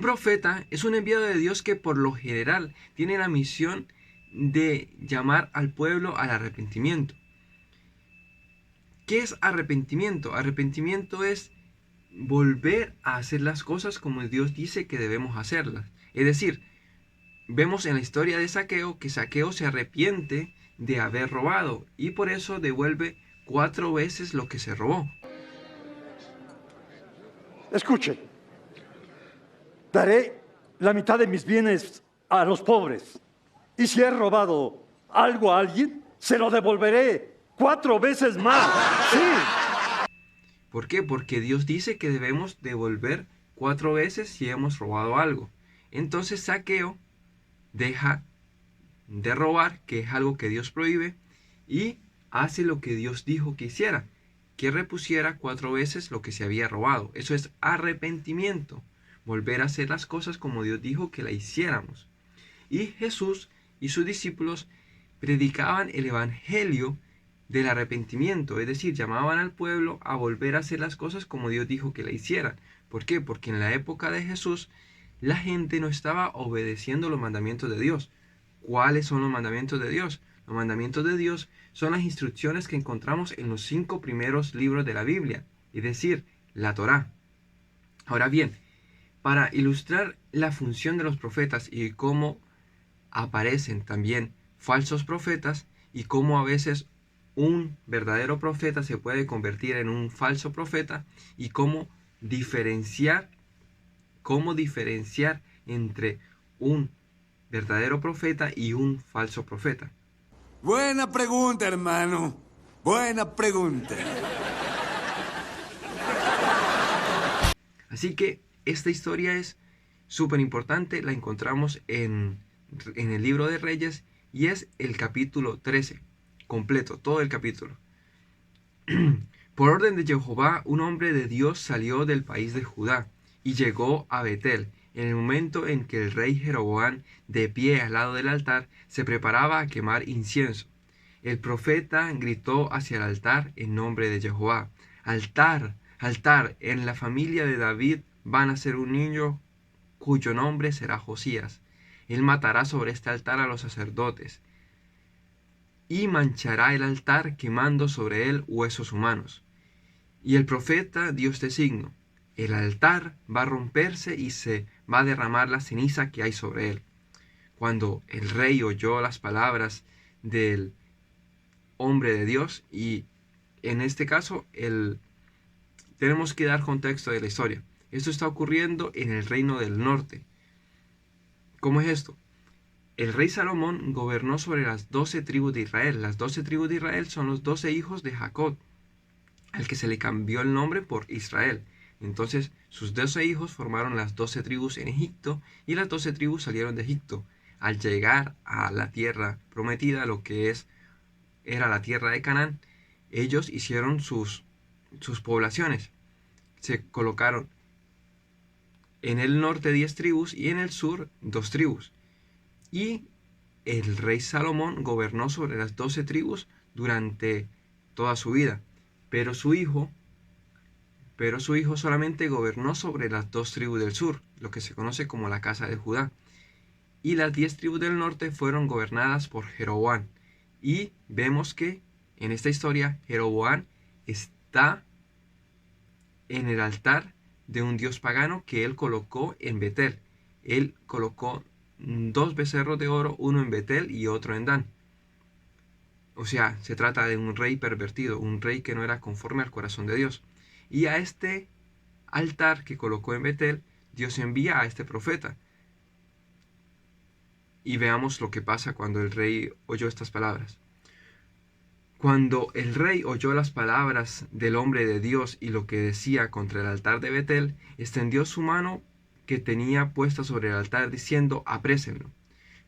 profeta es un enviado de Dios que por lo general tiene la misión de llamar al pueblo al arrepentimiento. ¿Qué es arrepentimiento? Arrepentimiento es volver a hacer las cosas como Dios dice que debemos hacerlas. Es decir, vemos en la historia de Zaqueo que Zaqueo se arrepiente de haber robado y por eso devuelve 4 veces lo que se robó. Escuche, daré la mitad de mis bienes a los pobres. Y si he robado algo a alguien, se lo devolveré 4 veces más. Sí. ¿Por qué? Porque Dios dice que debemos devolver 4 veces si hemos robado algo. Entonces Zaqueo deja de robar, que es algo que Dios prohíbe, y hace lo que Dios dijo que hiciera, que repusiera 4 veces lo que se había robado. Eso es arrepentimiento, volver a hacer las cosas como Dios dijo que la hiciéramos. Y Jesús y sus discípulos predicaban el evangelio del arrepentimiento, es decir, llamaban al pueblo a volver a hacer las cosas como Dios dijo que la hicieran. ¿Por qué? Porque en la época de Jesús la gente no estaba obedeciendo los mandamientos de Dios. ¿Cuáles son los mandamientos de Dios? Los mandamientos de Dios son las instrucciones que encontramos en los 5 primeros libros de la Biblia, es decir, la Torá. Ahora bien, para ilustrar la función de los profetas y cómo aparecen también falsos profetas y cómo a veces un verdadero profeta se puede convertir en un falso profeta y cómo diferenciar entre un verdadero profeta y un falso profeta. Buena pregunta, hermano. Buena pregunta. Así que esta historia es súper importante, la encontramos en el libro de Reyes y es el capítulo 13, completo, todo el capítulo. Por orden de Jehová, un hombre de Dios salió del país de Judá y llegó a Betel, en el momento en que el rey Jeroboam, de pie al lado del altar, se preparaba a quemar incienso. El profeta gritó hacia el altar en nombre de Jehová: Altar, altar, en la familia de David va a nacer un niño cuyo nombre será Josías. Él matará sobre este altar a los sacerdotes y manchará el altar quemando sobre él huesos humanos. Y el profeta dio este signo: el altar va a romperse y se va a derramar la ceniza que hay sobre él. Cuando el rey oyó las palabras del hombre de Dios, y en este caso tenemos que dar contexto de la historia. Esto está ocurriendo en el reino del norte. ¿Cómo es esto? El rey Salomón gobernó sobre las 12 tribus de Israel. Las 12 tribus de Israel son los 12 hijos de Jacob, al que se le cambió el nombre por Israel. Entonces sus 12 hijos formaron las 12 tribus en Egipto y las 12 tribus salieron de Egipto. Al llegar a la tierra prometida, lo que era la tierra de Canaán, ellos hicieron sus poblaciones. Se colocaron en el norte 10 tribus y en el sur 2 tribus. Y el rey Salomón gobernó sobre las 12 tribus durante toda su vida. Pero su hijo solamente gobernó sobre las 2 tribus del sur, lo que se conoce como la casa de Judá. Y las 10 tribus del norte fueron gobernadas por Jeroboam. Y vemos que en esta historia Jeroboam está en el altar de un dios pagano que él colocó en Betel. Él colocó 2 becerros de oro, uno en Betel y otro en Dan. O sea, se trata de un rey pervertido, un rey que no era conforme al corazón de Dios. Y a este altar que colocó en Betel, Dios envía a este profeta. Y veamos lo que pasa cuando el rey oyó estas palabras. Cuando el rey oyó las palabras del hombre de Dios y lo que decía contra el altar de Betel, extendió su mano que tenía puesta sobre el altar diciendo: aprésenlo.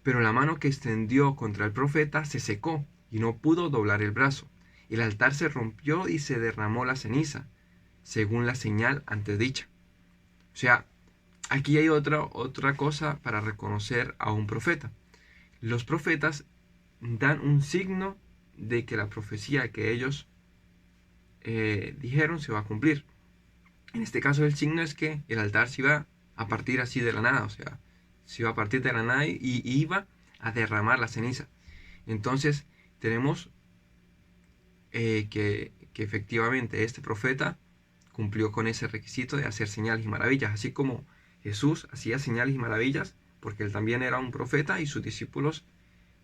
Pero la mano que extendió contra el profeta se secó y no pudo doblar el brazo. El altar se rompió y se derramó la ceniza, según la señal antes dicha. O sea, aquí hay otra cosa para reconocer a un profeta. Los profetas dan un signo de que la profecía que ellos dijeron se va a cumplir. En este caso el signo es que el altar se iba a partir así de la nada, o sea, se iba a partir de la nada y iba a derramar la ceniza. Entonces tenemos que efectivamente este profeta cumplió con ese requisito de hacer señales y maravillas, así como Jesús hacía señales y maravillas porque él también era un profeta y sus discípulos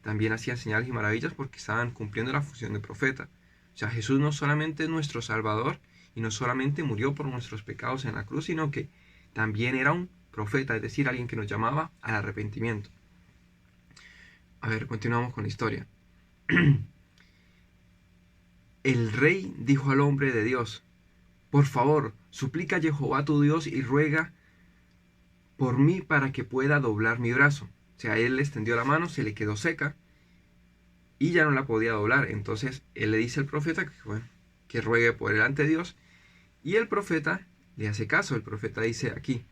también hacían señales y maravillas porque estaban cumpliendo la función de profeta. O sea, Jesús no solamente es nuestro Salvador y no solamente murió por nuestros pecados en la cruz, sino que también era un profeta, es decir, alguien que nos llamaba al arrepentimiento. A ver, continuamos con la historia. El rey dijo al hombre de Dios: por favor, suplica a Jehová tu Dios y ruega por mí para que pueda doblar mi brazo. O sea, él le extendió la mano, se le quedó seca y ya no la podía doblar. Entonces él le dice al profeta que, bueno, que ruegue por delante de Dios, y el profeta le hace caso. El profeta dice aquí: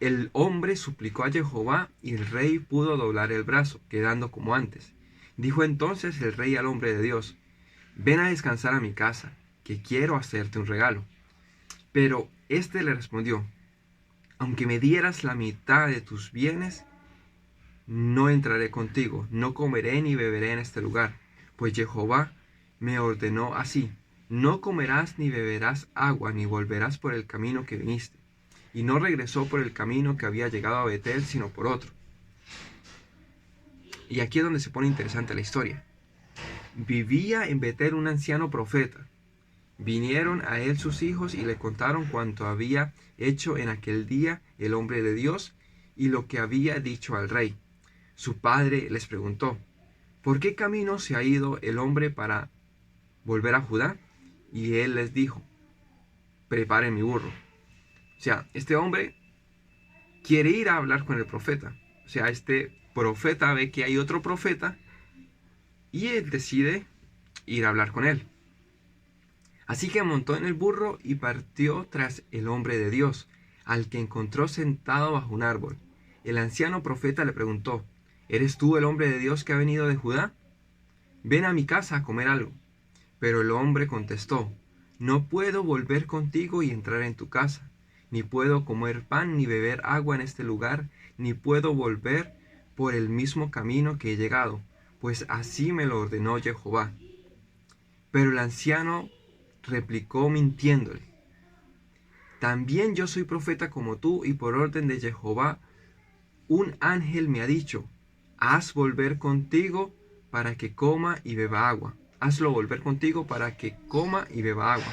el hombre suplicó a Jehová y el rey pudo doblar el brazo, quedando como antes. Dijo entonces el rey al hombre de Dios: ven a descansar a mi casa, que quiero hacerte un regalo. Pero éste le respondió: aunque me dieras la mitad de tus bienes, no entraré contigo, no comeré ni beberé en este lugar, pues Jehová me ordenó así: no comerás ni beberás agua, ni volverás por el camino que viniste. Y no regresó por el camino que había llegado a Betel, sino por otro. Y aquí es donde se pone interesante la historia. Vivía en Betel un anciano profeta. Vinieron a él sus hijos y le contaron cuanto había hecho en aquel día el hombre de Dios y lo que había dicho al rey. Su padre les preguntó: ¿por qué camino se ha ido el hombre para volver a Judá? Y él les dijo: preparen mi burro. O sea, este hombre quiere ir a hablar con el profeta. O sea, este profeta ve que hay otro profeta y él decide ir a hablar con él. Así que montó en el burro y partió tras el hombre de Dios, al que encontró sentado bajo un árbol. El anciano profeta le preguntó: ¿eres tú el hombre de Dios que ha venido de Judá? Ven a mi casa a comer algo. Pero el hombre contestó: no puedo volver contigo y entrar en tu casa, ni puedo comer pan ni beber agua en este lugar, ni puedo volver por el mismo camino que he llegado, pues así me lo ordenó Jehová. Pero el anciano replicó mintiéndole: también yo soy profeta como tú, y por orden de Jehová un ángel me ha dicho: haz volver contigo para que coma y beba agua. Hazlo volver contigo para que coma y beba agua.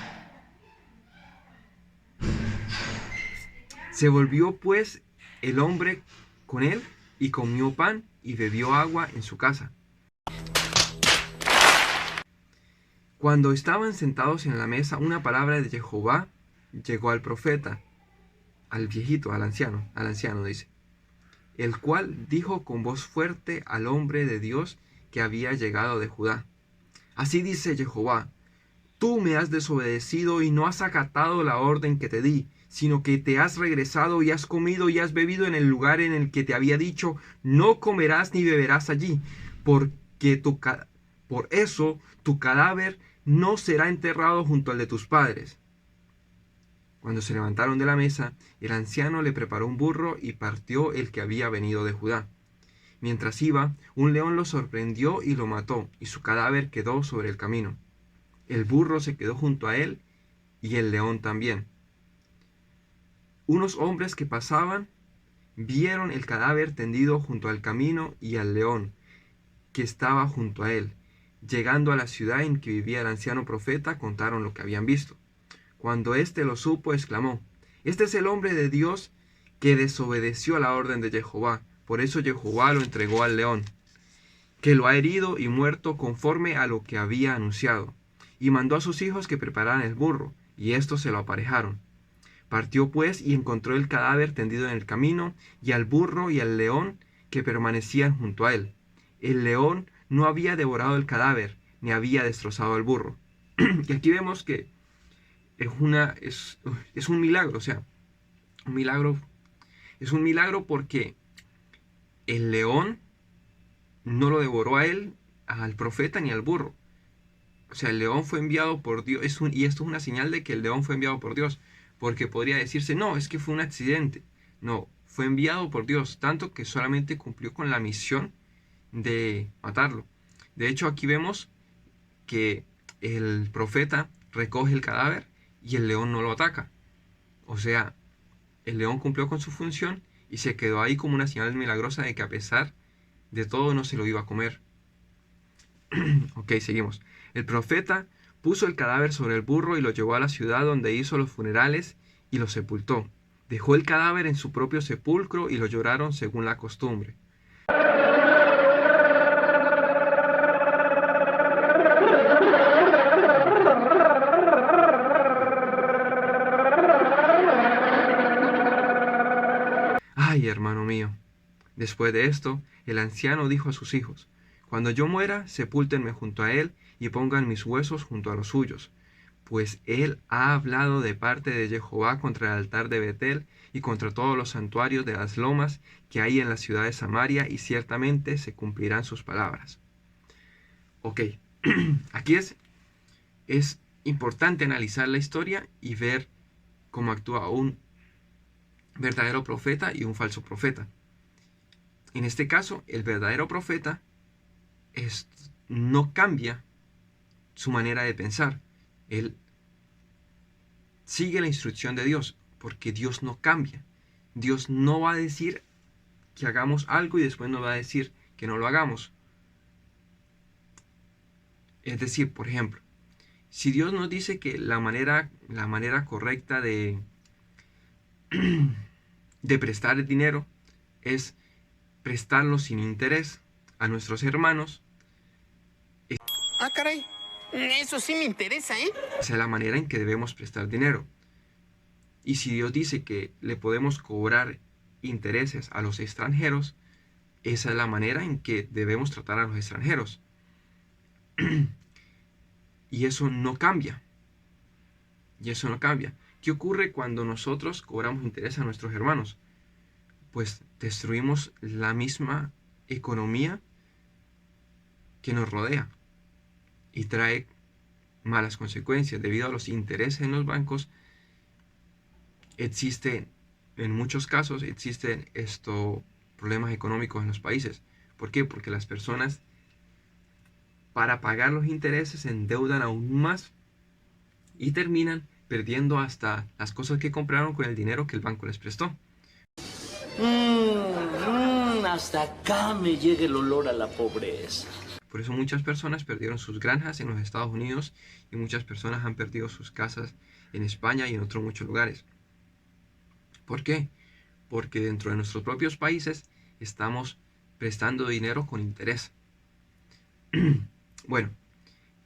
Se volvió pues el hombre con él y comió pan y bebió agua en su casa. Cuando estaban sentados en la mesa, una palabra de Jehová llegó al profeta, al viejito, al anciano dice, el cual dijo con voz fuerte al hombre de Dios que había llegado de Judá: así dice Jehová, tú me has desobedecido y no has acatado la orden que te di, sino que te has regresado y has comido y has bebido en el lugar en el que te había dicho: no comerás ni beberás allí, porque por eso tu cadáver no será enterrado junto al de tus padres. Cuando se levantaron de la mesa, el anciano le preparó un burro y partió el que había venido de Judá. Mientras iba, un león lo sorprendió y lo mató, y su cadáver quedó sobre el camino. El burro se quedó junto a él y el león también. Unos hombres que pasaban vieron el cadáver tendido junto al camino y al león que estaba junto a él. Llegando a la ciudad en que vivía el anciano profeta, contaron lo que habían visto. Cuando éste lo supo, exclamó: este es el hombre de Dios que desobedeció a la orden de Jehová. Por eso Jehová lo entregó al león, que lo ha herido y muerto conforme a lo que había anunciado. Y mandó a sus hijos que prepararan el burro, y estos se lo aparejaron. Partió pues y encontró el cadáver tendido en el camino, y al burro y al león que permanecían junto a él. El león no había devorado el cadáver, ni había destrozado al burro. Y aquí vemos que es un milagro, o sea, es un milagro porque el león no lo devoró a él, al profeta, ni al burro. O sea, el león fue enviado por Dios, y esto es una señal de que el león fue enviado por Dios, porque podría decirse, no, es que fue un accidente. No, fue enviado por Dios, tanto que solamente cumplió con la misión de matarlo. De hecho, aquí vemos que el profeta recoge el cadáver y el león no lo ataca. O sea, el león cumplió con su función y se quedó ahí como una señal milagrosa de que a pesar de todo no se lo iba a comer. Ok, seguimos. El profeta puso el cadáver sobre el burro y lo llevó a la ciudad donde hizo los funerales y lo sepultó. Dejó el cadáver en su propio sepulcro y lo lloraron según la costumbre. Ay, hermano mío. Después de esto, el anciano dijo a sus hijos, cuando yo muera, sepúltenme junto a él y pongan mis huesos junto a los suyos, pues él ha hablado de parte de Jehová contra el altar de Betel y contra todos los santuarios de las lomas que hay en la ciudad de Samaria, y ciertamente se cumplirán sus palabras. Ok, aquí es importante analizar la historia y ver cómo actúa un verdadero profeta y un falso profeta. En este caso, el verdadero profeta no cambia su manera de pensar. Él sigue la instrucción de Dios, porque Dios no cambia. Dios no va a decir que hagamos algo y después nos va a decir que no lo hagamos. Es decir, por ejemplo, si Dios nos dice que la manera correcta de prestar el dinero es prestarlo sin interés a nuestros hermanos, Ah, caray. Eso sí me interesa, ¿eh? esa es la manera en que debemos prestar dinero. Y si Dios dice que le podemos cobrar intereses a los extranjeros, esa es la manera en que debemos tratar a los extranjeros. Y eso no cambia. Y eso no cambia. ¿Qué ocurre cuando nosotros cobramos interés a nuestros hermanos? Pues destruimos la misma economía que nos rodea y trae malas consecuencias. Debido a los intereses en los bancos, en muchos casos existen problemas económicos en los países. ¿Por qué? Porque las personas, para pagar los intereses, se endeudan aún más y terminan perdiendo hasta las cosas que compraron con el dinero que el banco les prestó. Hasta acá me llega el olor a la pobreza. Por eso muchas personas perdieron sus granjas en los Estados Unidos y muchas personas han perdido sus casas en España y en otros muchos lugares. ¿Por qué? Porque dentro de nuestros propios países estamos prestando dinero con interés. Bueno,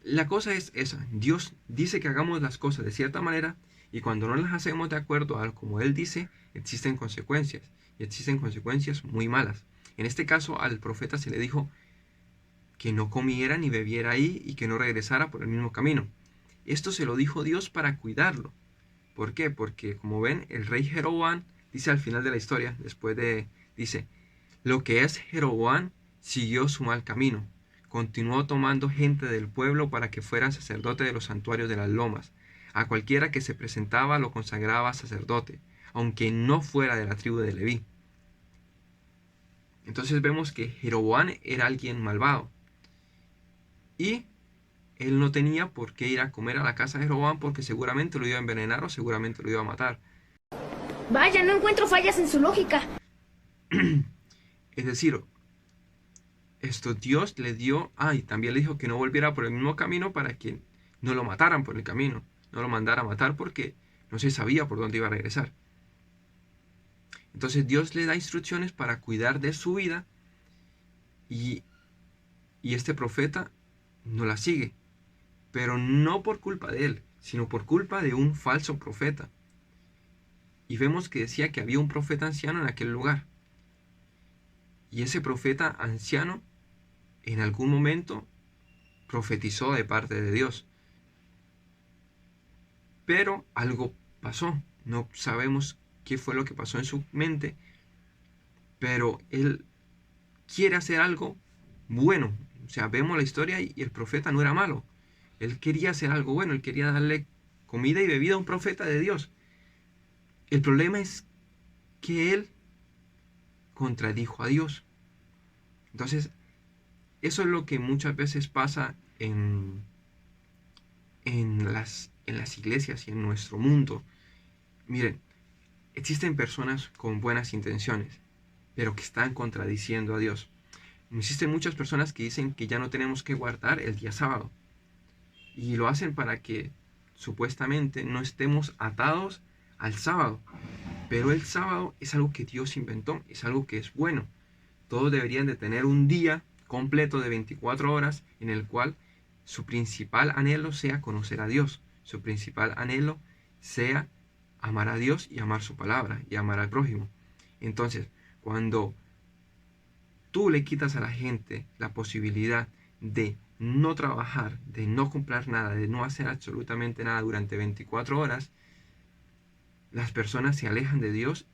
la cosa es esa. Dios dice que hagamos las cosas de cierta manera y cuando no las hacemos de acuerdo a como Él dice, existen consecuencias. Y existen consecuencias muy malas. En este caso, al profeta se le dijo que no comiera ni bebiera ahí y que no regresara por el mismo camino. Esto se lo dijo Dios para cuidarlo. ¿Por qué? Porque, como ven, el rey Jeroboam dice al final de la historia, dice, lo que es Jeroboam siguió su mal camino. Continuó tomando gente del pueblo para que fuera sacerdote de los santuarios de las lomas. A cualquiera que se presentaba lo consagraba sacerdote, aunque no fuera de la tribu de Leví. Entonces vemos que Jeroboam era alguien malvado. Y él no tenía por qué ir a comer a la casa de Jeroboam porque seguramente lo iba a envenenar o seguramente lo iba a matar. Vaya, no encuentro fallas en su lógica. Es decir, Dios le dio, y también le dijo que no volviera por el mismo camino para que no lo mataran por el camino, no lo mandara a matar porque no se sabía por dónde iba a regresar. Entonces Dios le da instrucciones para cuidar de su vida y este profeta no la sigue, pero no por culpa de él, sino por culpa de un falso profeta. Y vemos que decía que había un profeta anciano en aquel lugar. Y ese profeta anciano en algún momento profetizó de parte de Dios. Pero algo pasó, no sabemos qué fue lo que pasó en su mente, pero él quiere hacer algo bueno. O sea, vemos la historia y el profeta no era malo. Él quería hacer algo bueno, él quería darle comida y bebida a un profeta de Dios. El problema es que él contradijo a Dios. Entonces, eso es lo que muchas veces pasa en las iglesias y en nuestro mundo. Miren, existen personas con buenas intenciones, pero que están contradiciendo a Dios. Existen muchas personas que dicen que ya no tenemos que guardar el día sábado. Y lo hacen para que supuestamente no estemos atados al sábado. Pero el sábado es algo que Dios inventó, es algo que es bueno. Todos deberían de tener un día completo de 24 horas en el cual su principal anhelo sea conocer a Dios. Su principal anhelo sea amar a Dios y amar su palabra y amar al prójimo. Entonces, cuando tú le quitas a la gente la posibilidad de no trabajar, de no comprar nada, de no hacer absolutamente nada durante 24 horas, las personas se alejan de Dios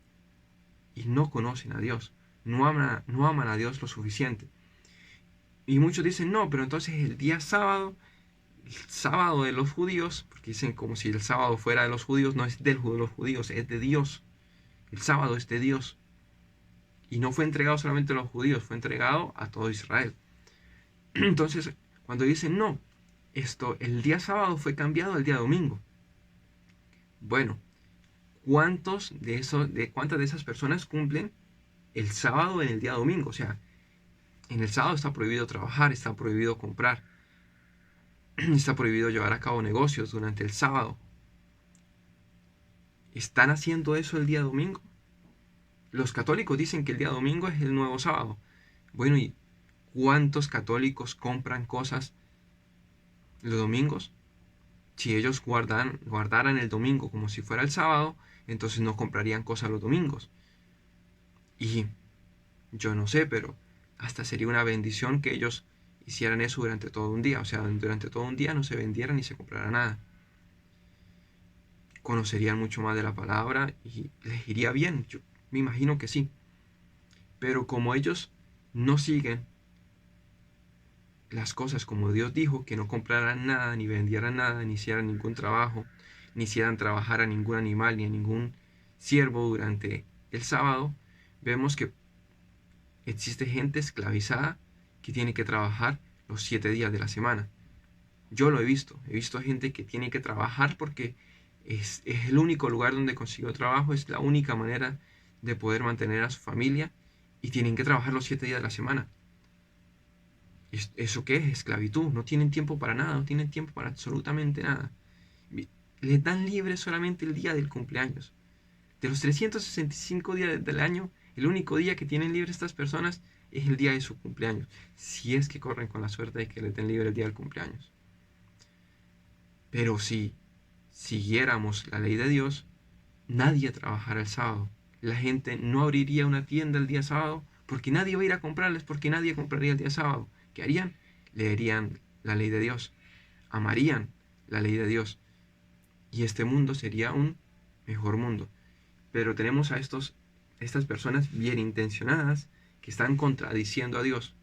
y no conocen a Dios, no aman a Dios lo suficiente. Y muchos dicen, no, pero entonces el día sábado, el sábado de los judíos, porque dicen como si el sábado fuera de los judíos, no es de los judíos, es de Dios. El sábado es de Dios. Y no fue entregado solamente a los judíos, fue entregado a todo Israel. Entonces, cuando dicen, no, el día sábado fue cambiado al día domingo. Bueno, ¿cuántas de esas personas cumplen el sábado en el día domingo? O sea, en el sábado está prohibido trabajar, está prohibido comprar, está prohibido llevar a cabo negocios durante el sábado. ¿Están haciendo eso el día domingo? Los católicos dicen que el día domingo es el nuevo sábado. Bueno, ¿y cuántos católicos compran cosas los domingos? Si ellos guardaran el domingo como si fuera el sábado, entonces no comprarían cosas los domingos. Y yo no sé, pero hasta sería una bendición que ellos hicieran eso durante todo un día. O sea, durante todo un día no se vendiera ni se comprara nada. Conocerían mucho más de la palabra y les iría bien. Yo me imagino que sí. Pero como ellos no siguen las cosas como Dios dijo, que no compraran nada, ni vendieran nada, ni hicieran ningún trabajo, ni hicieran trabajar a ningún animal, ni a ningún siervo durante el sábado, vemos que existe gente esclavizada que tiene que trabajar los 7 días de la semana. Yo lo he visto gente que tiene que trabajar porque es el único lugar donde consiguió trabajo, es la única manera de poder mantener a su familia y tienen que trabajar los 7 días de la semana. ¿Eso qué es? Esclavitud. No tienen tiempo para nada, no tienen tiempo para absolutamente nada. Les dan libre solamente el día del cumpleaños. De los 365 días del año, el único día que tienen libre estas personas es el día de su cumpleaños. Si es que corren con la suerte de que les den libre el día del cumpleaños. Pero si siguiéramos la ley de Dios, nadie trabajara el sábado. La gente no abriría una tienda el día sábado porque nadie va a ir a comprarles, porque nadie compraría el día sábado. ¿Qué harían? Leerían la ley de Dios. Amarían la ley de Dios. Y este mundo sería un mejor mundo. Pero tenemos a estas personas bien intencionadas que están contradiciendo a Dios.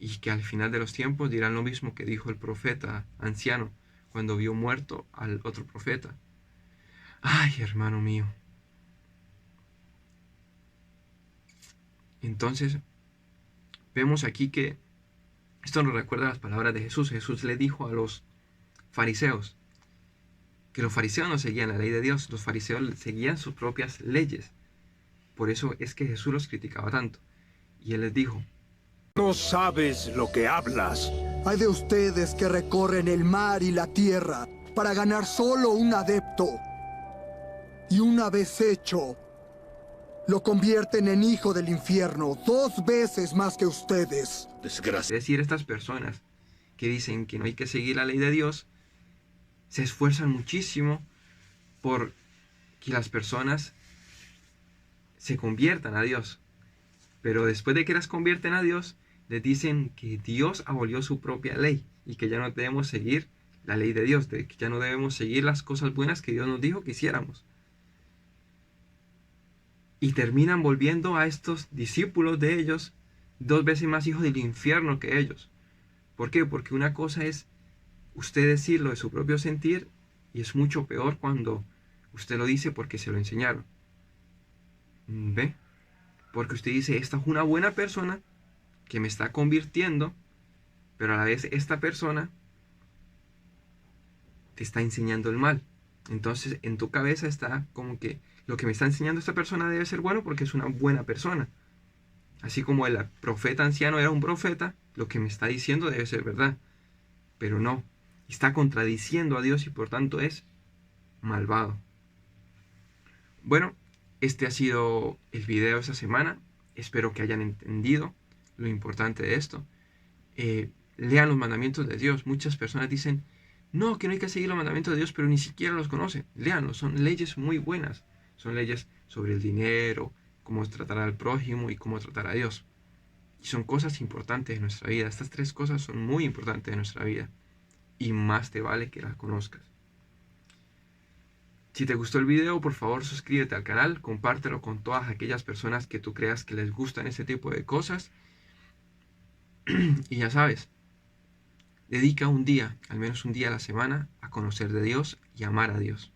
Y que al final de los tiempos dirán lo mismo que dijo el profeta anciano cuando vio muerto al otro profeta. Ay, hermano mío. Entonces, vemos aquí que esto nos recuerda las palabras de Jesús. Jesús le dijo a los fariseos que los fariseos no seguían la ley de Dios, los fariseos seguían sus propias leyes. Por eso es que Jesús los criticaba tanto. Y él les dijo: no sabes lo que hablas. Hay de ustedes que recorren el mar y la tierra para ganar solo un adepto. Y una vez hecho, lo convierten en hijo del infierno 2 veces más que ustedes. Desgracia. Es decir, estas personas que dicen que no hay que seguir la ley de Dios, se esfuerzan muchísimo por que las personas se conviertan a Dios. Pero después de que las convierten a Dios, les dicen que Dios abolió su propia ley y que ya no debemos seguir la ley de Dios, de que ya no debemos seguir las cosas buenas que Dios nos dijo que hiciéramos. Y terminan volviendo a estos discípulos de ellos 2 veces más hijos del infierno que ellos. ¿Por qué? Porque una cosa es usted decirlo de su propio sentir y es mucho peor cuando Usted lo dice porque se lo enseñaron. ¿Ve? Porque usted dice, esta es una buena persona que me está convirtiendo, pero a la vez esta persona te está enseñando el mal. Entonces en tu cabeza está como que lo que me está enseñando esta persona debe ser bueno porque es una buena persona. Así como el profeta anciano era un profeta, lo que me está diciendo debe ser verdad. Pero no, está contradiciendo a Dios y por tanto es malvado. Bueno, este ha sido el video de esta semana. Espero que hayan entendido lo importante de esto. Lean los mandamientos de Dios. Muchas personas dicen, no, que no hay que seguir los mandamientos de Dios, pero ni siquiera los conocen. Léanlos, son leyes muy buenas. Son leyes sobre el dinero, cómo tratar al prójimo y cómo tratar a Dios. Y son cosas importantes de nuestra vida. Estas 3 cosas son muy importantes de nuestra vida. Y más te vale que las conozcas. Si te gustó el video, por favor suscríbete al canal, compártelo con todas aquellas personas que tú creas que les gustan este tipo de cosas. Y ya sabes, dedica un día, al menos un día a la semana, a conocer de Dios y amar a Dios.